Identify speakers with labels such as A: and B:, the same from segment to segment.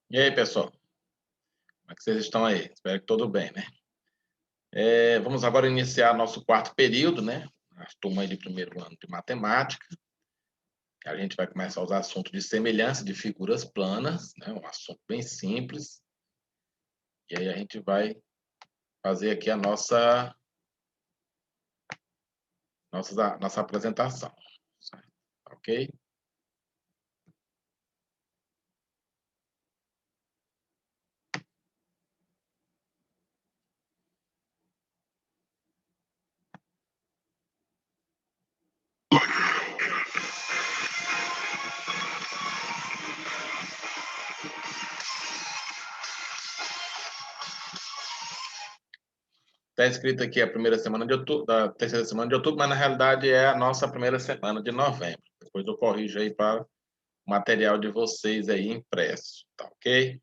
A: E aí, pessoal? Como é que vocês estão aí? Espero que tudo bem, né? Vamos agora iniciar nosso quarto período, né? A turma aí de primeiro ano de matemática. A gente vai começar a usar assunto de semelhança de figuras planas, né? Um assunto bem simples. E aí a gente vai fazer aqui a nossa apresentação. Certo? Ok? Está escrito aqui a primeira semana de outubro, da terceira semana de outubro, mas na realidade é a nossa primeira semana de novembro. Depois eu corrijo aí para o material de vocês aí impresso, tá ok?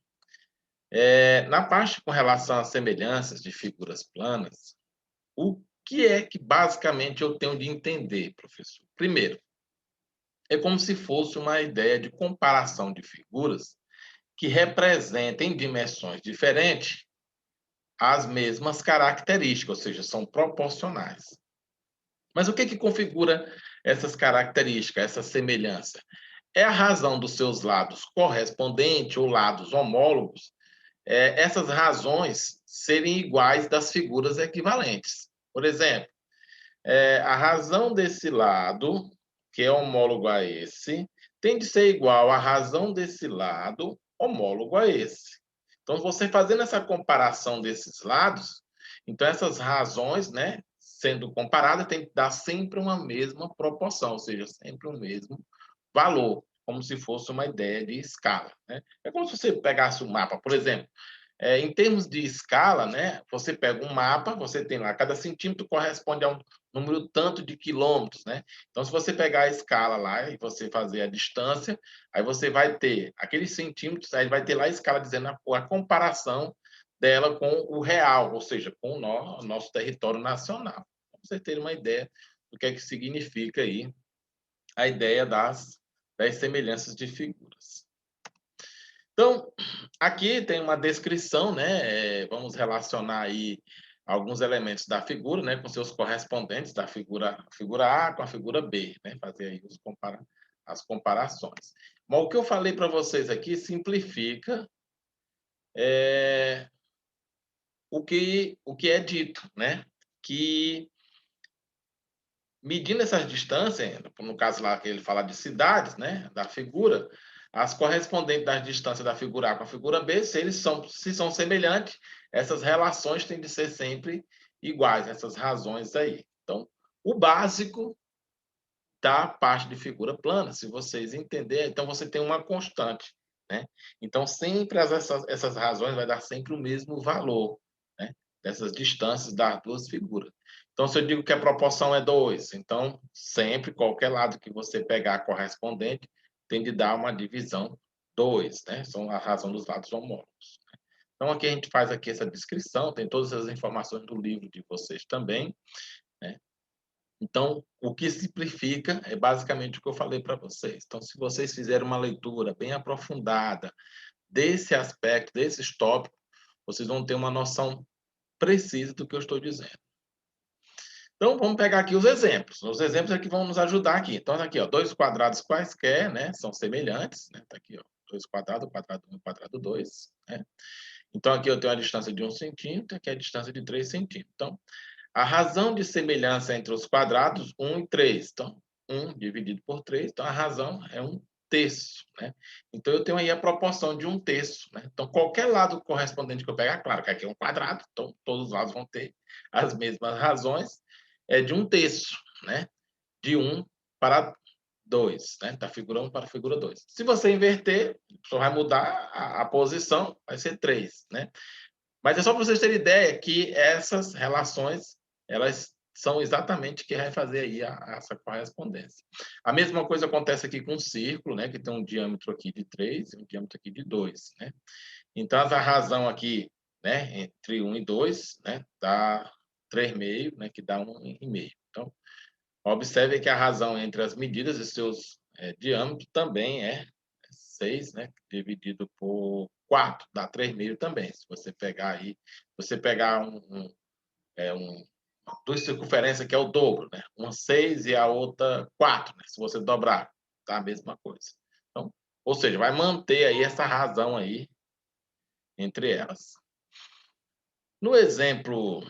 A: Na parte com relação às semelhanças de figuras planas, o que é que basicamente eu tenho de entender, professor? Primeiro, é como se fosse uma ideia de comparação de figuras que representem em dimensões diferentes as mesmas características, ou seja, são proporcionais. Mas o que que configura essas características, essa semelhança? É a razão dos seus lados correspondentes ou lados homólogos, essas razões serem iguais das figuras equivalentes. Por exemplo, a razão desse lado, que é homólogo a esse, tem de ser igual à razão desse lado, homólogo a esse. Então, você fazendo essa comparação desses lados, então essas razões, né, sendo comparadas, tem que dar sempre uma mesma proporção, ou seja, sempre o mesmo valor, como se fosse uma ideia de escala, né? É como se você pegasse um mapa, por exemplo, em termos de escala, né, você pega um mapa, você tem lá, cada centímetro corresponde a um número tanto de quilômetros, né? Então, se você pegar a escala lá e você fazer a distância, aí você vai ter aqueles centímetros, aí vai ter lá a escala dizendo a comparação dela com o real, ou seja, com o nosso território nacional. Para você ter uma ideia do que é que significa aí a ideia das semelhanças de figuras. Então, aqui tem uma descrição, né? Vamos relacionar aí alguns elementos da figura, né, com seus correspondentes da figura A com a figura B, né? Fazer aí as comparações. Mas o que eu falei para vocês aqui simplifica é, o que é dito, né? Que medindo essas distâncias, no caso lá que ele fala de cidades, né, da figura, as correspondentes das distâncias da figura A com a figura B, se são semelhantes, essas relações têm de ser sempre iguais, essas razões aí. Então, o básico da parte de figura plana, se vocês entenderem, então você tem uma constante, né? Então, sempre essas razões vai dar sempre o mesmo valor, né? Dessas distâncias das duas figuras. Então, se eu digo que a proporção é 2, então, sempre, qualquer lado que você pegar correspondente, tem de dar uma divisão 2, né? São a razão dos lados homólogos. Então, aqui a gente faz aqui essa descrição, tem todas as informações do livro de vocês também, né? Então, o que simplifica é basicamente o que eu falei para vocês. Então, se vocês fizerem uma leitura bem aprofundada desse aspecto, desses tópicos, vocês vão ter uma noção precisa do que eu estou dizendo. Então, vamos pegar aqui os exemplos. Os exemplos é que vão nos ajudar aqui. Então, aqui, ó, dois quadrados quaisquer, né, são semelhantes, né? Tá aqui, ó, dois quadrados, quadrado 1 quadrado 2, né? Então, aqui eu tenho a distância de 1 centímetro, aqui a distância de 3 centímetros. Então, a razão de semelhança entre os quadrados, 1 e 3. Então, 1 dividido por 3, então a razão é 1/3, né? Então, eu tenho aí a proporção de 1/3, né? Então, qualquer lado correspondente que eu pegar, claro que aqui é um quadrado, então todos os lados vão ter as mesmas razões, é de 1/3, né? De 1 para 2, né? Da figura 1 para a figura 2. Se você inverter, só vai mudar a posição, vai ser 3, né? Mas é só para vocês terem ideia que essas relações, elas são exatamente o que vai fazer aí essa correspondência. A mesma coisa acontece aqui com o círculo, né, que tem um diâmetro aqui de 3 e um diâmetro aqui de 2, né? Então, a razão aqui, né, entre 1 e 2, né, dá 3,5, né, que dá 1,5. Então, observe que a razão entre as medidas e seus diâmetros também é 6, né, dividido por 4, dá 3,5 também. Se você pegar aí, você pegar duas circunferências que é o dobro, né? Uma 6 e a outra 4, né? Se você dobrar, tá a mesma coisa. Então, ou seja, vai manter aí essa razão aí entre elas. No exemplo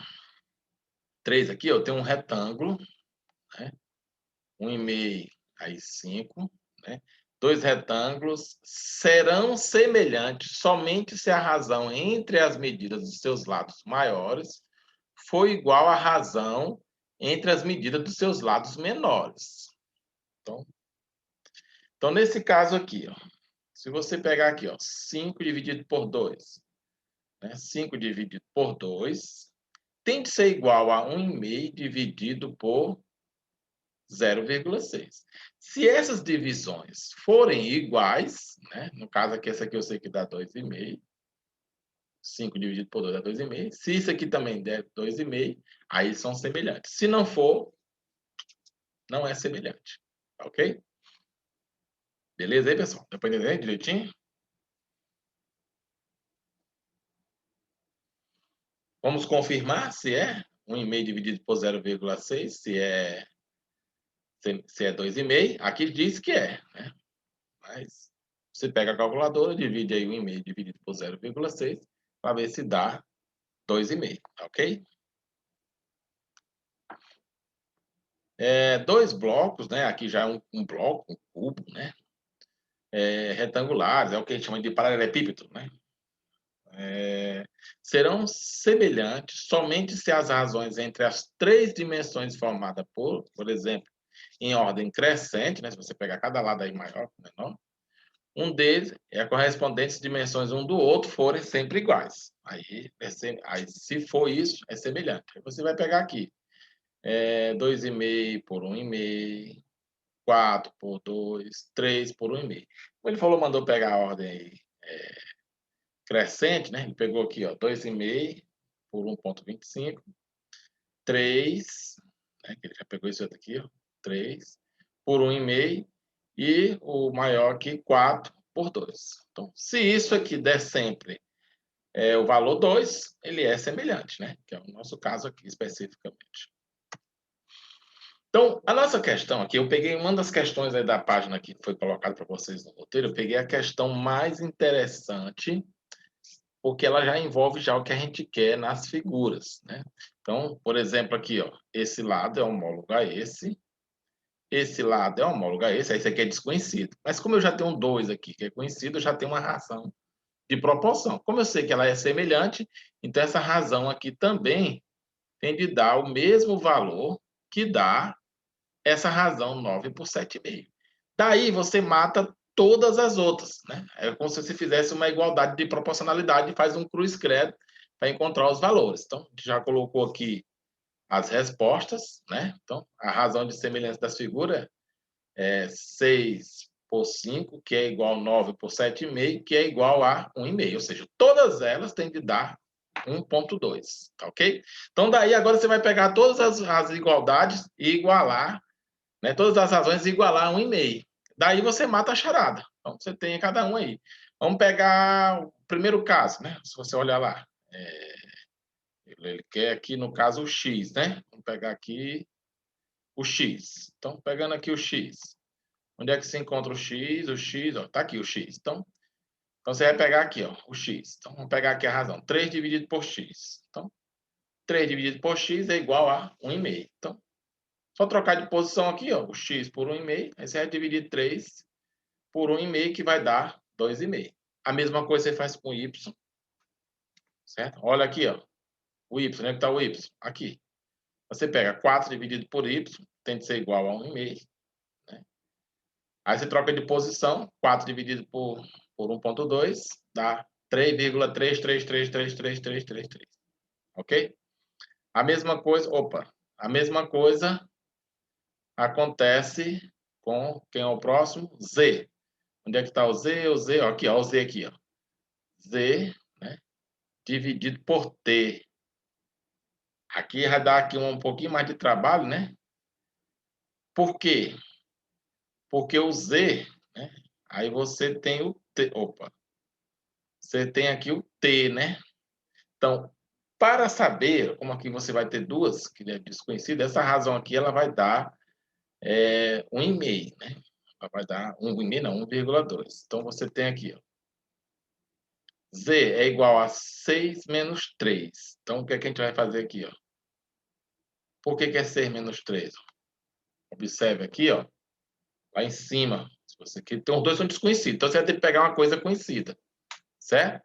A: 3 aqui, eu tenho um retângulo, né? 1,5, aí 5, né? Dois retângulos serão semelhantes somente se a razão entre as medidas dos seus lados maiores for igual à razão entre as medidas dos seus lados menores. Então nesse caso aqui, ó, se você pegar aqui, ó, 5 dividido por 2, né? 5 dividido por 2 tem de ser igual a 1,5 dividido por 0,6. Se essas divisões forem iguais, né? No caso aqui, essa aqui eu sei que dá 2,5. 5 dividido por 2 dá 2,5. Se isso aqui também der 2,5, aí são semelhantes. Se não for, não é semelhante. Ok? Beleza aí, pessoal? Deu para entender direitinho? Vamos confirmar se é 1,5 dividido por 0,6, se é 2,5. Aqui diz que é, né? Mas você pega a calculadora, divide aí 1,5 dividido por 0,6 para ver se dá 2,5, ok? Dois blocos, né? Aqui já é um bloco, um cubo, né? Retangulares, é o que a gente chama de paralelepípedo, né? Serão semelhantes somente se as razões entre as três dimensões formadas por exemplo, em ordem crescente, né? Se você pegar cada lado aí maior, menor, um deles é a correspondente se dimensões um do outro forem sempre iguais. Aí, se for isso, é semelhante. Aí você vai pegar aqui 2,5 por 1,5, 4 por 2, 3 por 1,5. Como ele falou, mandou pegar a ordem aí crescente, né? Ele pegou aqui, ó, 2,5 por 1,25, 3, né? Que ele já pegou esse outro aqui, ó, 3 por 1,5 e o maior aqui, 4 por 2. Então, se isso aqui der sempre o valor 2, ele é semelhante, né? Que é o nosso caso aqui especificamente. Então, a nossa questão aqui, eu peguei uma das questões aí da página que foi colocada para vocês no roteiro, eu peguei a questão mais interessante, porque ela já envolve já o que a gente quer nas figuras, né? Então, por exemplo, aqui, ó, esse lado é homólogo a esse lado é homólogo a esse aqui é desconhecido. Mas como eu já tenho 2 aqui, que é conhecido, eu já tenho uma razão de proporção. Como eu sei que ela é semelhante, então essa razão aqui também tem de dar o mesmo valor que dá essa razão 9 por 7,5. Daí você mata todas as outras, né? É como se você fizesse uma igualdade de proporcionalidade e faz um cruz credo para encontrar os valores. Então, a gente já colocou aqui as respostas, né? Então, a razão de semelhança das figuras é 6 por 5, que é igual a 9 por 7,5, que é igual a 1,5. Ou seja, todas elas têm de dar 1,2, tá ok? Então, daí agora você vai pegar todas as igualdades e igualar, né? Todas as razões e igualar 1,5. Daí você mata a charada. Então, você tem cada um aí. Vamos pegar o primeiro caso, né? Se você olhar lá. Ele quer aqui, no caso, o x, né? Vamos pegar aqui o x. Então, pegando aqui o x. Onde é que se encontra o x? O x, ó, tá aqui o x. Então você vai pegar aqui, ó, o x. Então, vamos pegar aqui a razão. 3 dividido por x. Então, 3 dividido por x é igual a 1,5. Então, só trocar de posição aqui, ó, o x por 1,5. Aí você vai dividir 3 por 1,5, que vai dar 2,5. A mesma coisa você faz com o y, certo? Olha aqui, ó, o y, onde é que está o y? Aqui. Você pega 4 dividido por y, tem de ser igual a 1,5. Aí você troca de posição, 4 dividido por 1,2 dá 3,33333333. Ok? A mesma coisa acontece com quem é o próximo? Z. Onde é que está o Z? O Z, ó, aqui, ó, o Z aqui, ó. Z, né, dividido por T. Aqui vai dar aqui um pouquinho mais de trabalho, né? Por quê? Porque o Z, né, Aí você tem o T. Opa! Você tem aqui o T, né? Então, para saber, como aqui você vai ter duas, que é desconhecida, essa razão aqui ela vai dar 1,5, né? Ela vai dar 1,5, não, 1,2. Então, você tem aqui, ó, Z é igual a 6 menos 3. Então, o que é que a gente vai fazer aqui, ó? Por que é 6 menos 3? Observe aqui, ó, lá em cima. Se você aqui, então, os dois são desconhecidos. Então, você vai ter que pegar uma coisa conhecida, certo?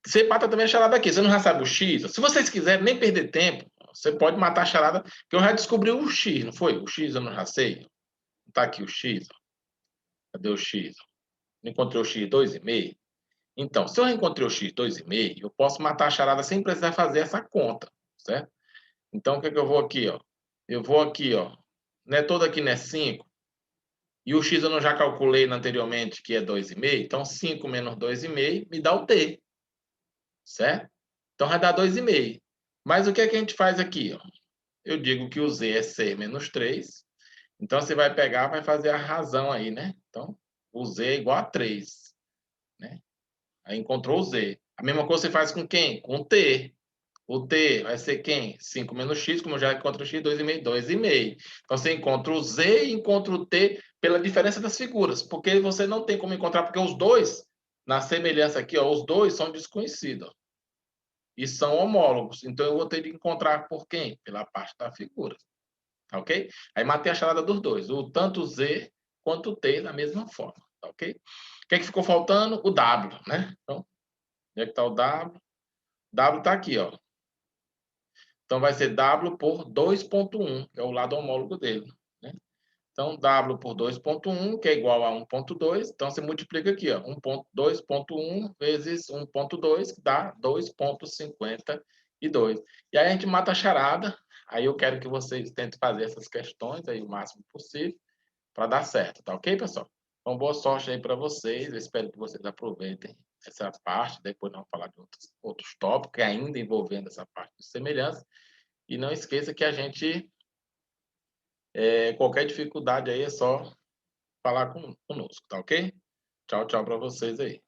A: Você mata também a charada aqui. Você não já sabe o X? Se vocês quiserem nem perder tempo, você pode matar a charada, que eu já descobri o X, não foi? O X eu não já sei. Tá aqui o X. Ó. Cadê o X? Encontrei o X 2,5. Então, se eu encontrei o X 2,5, eu posso matar a charada sem precisar fazer essa conta, certo? Então, o que é que eu vou aqui, ó? Eu vou aqui, ó. Não é todo aqui, não é 5. E o X eu não já calculei anteriormente, que é 2,5. Então, 5 menos 2,5 me dá o T, certo? Então, vai dar 2,5. Mas o que é que a gente faz aqui, ó? Eu digo que o Z é 6 menos 3. Então, você vai pegar, vai fazer a razão aí, né? Então, o Z é igual a 3, né? Aí encontrou o Z. A mesma coisa você faz com quem? Com o T. O T vai ser quem? 5 menos X, como já encontra o X, 2,5, 2,5. Então, você encontra o Z e encontra o T pela diferença das figuras, porque você não tem como encontrar, porque os dois, na semelhança aqui, ó, os dois são desconhecidos, ó, e são homólogos. Então, eu vou ter de encontrar por quem? Pela parte da figura. Tá ok? Aí matei a charada dos dois, o tanto Z quanto o T da mesma forma. Tá ok? O que é que ficou faltando? O W, né? Então, onde é que está o W? W está aqui, ó. Então, vai ser W por 2,1, que é o lado homólogo dele. Né? Então, W por 2,1, que é igual a 1,2. Então, você multiplica aqui, ó, 2,1 vezes 1,2, que dá 2,52. E aí a gente mata a charada. Aí eu quero que vocês tentem fazer essas questões aí o máximo possível para dar certo, tá ok, pessoal? Então, boa sorte aí para vocês. Eu espero que vocês aproveitem essa parte. Depois nós vamos falar de outros tópicos ainda envolvendo essa parte de semelhança. E não esqueça que a gente, qualquer dificuldade aí é só falar conosco, tá ok? Tchau, tchau para vocês aí.